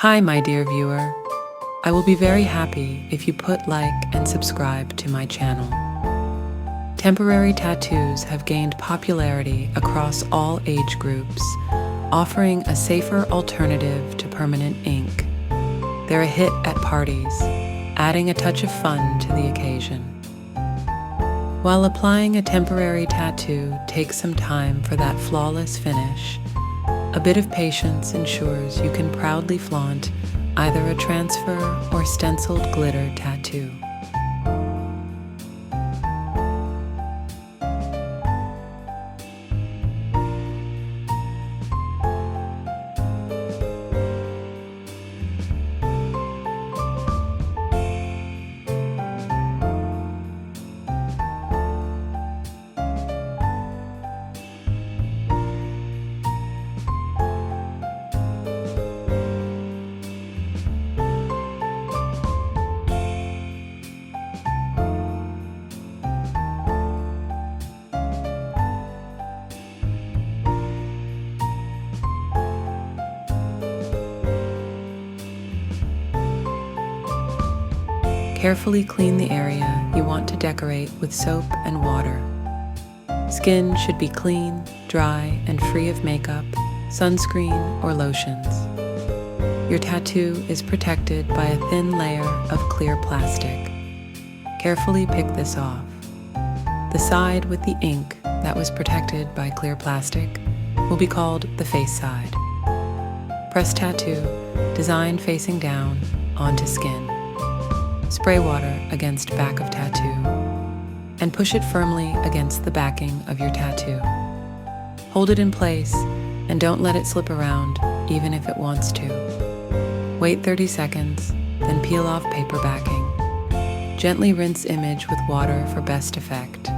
Hi, my dear viewer. I will be very happy if you put like and subscribe to my channel. Temporary tattoos have gained popularity across all age groups, offering a safer alternative to permanent ink. They're a hit at parties, adding a touch of fun to the occasion. While applying a temporary tattoo takes some time for that flawless finish, a bit of patience ensures you can proudly flaunt either a transfer or stenciled glitter tattoo. Carefully clean the area you want to decorate with soap and water. Skin should be clean, dry, and free of makeup, sunscreen, or lotions. Your tattoo is protected by a thin layer of clear plastic. Carefully pick this off. The side with the ink that was protected by clear plastic will be called the face side. Press tattoo, design facing down, onto skin. Spray water against back of tattoo, and push it firmly against the backing of your tattoo. Hold it in place and don't let it slip around, even if it wants to. Wait 30 seconds, then peel off paper backing. Gently rinse image with water for best effect.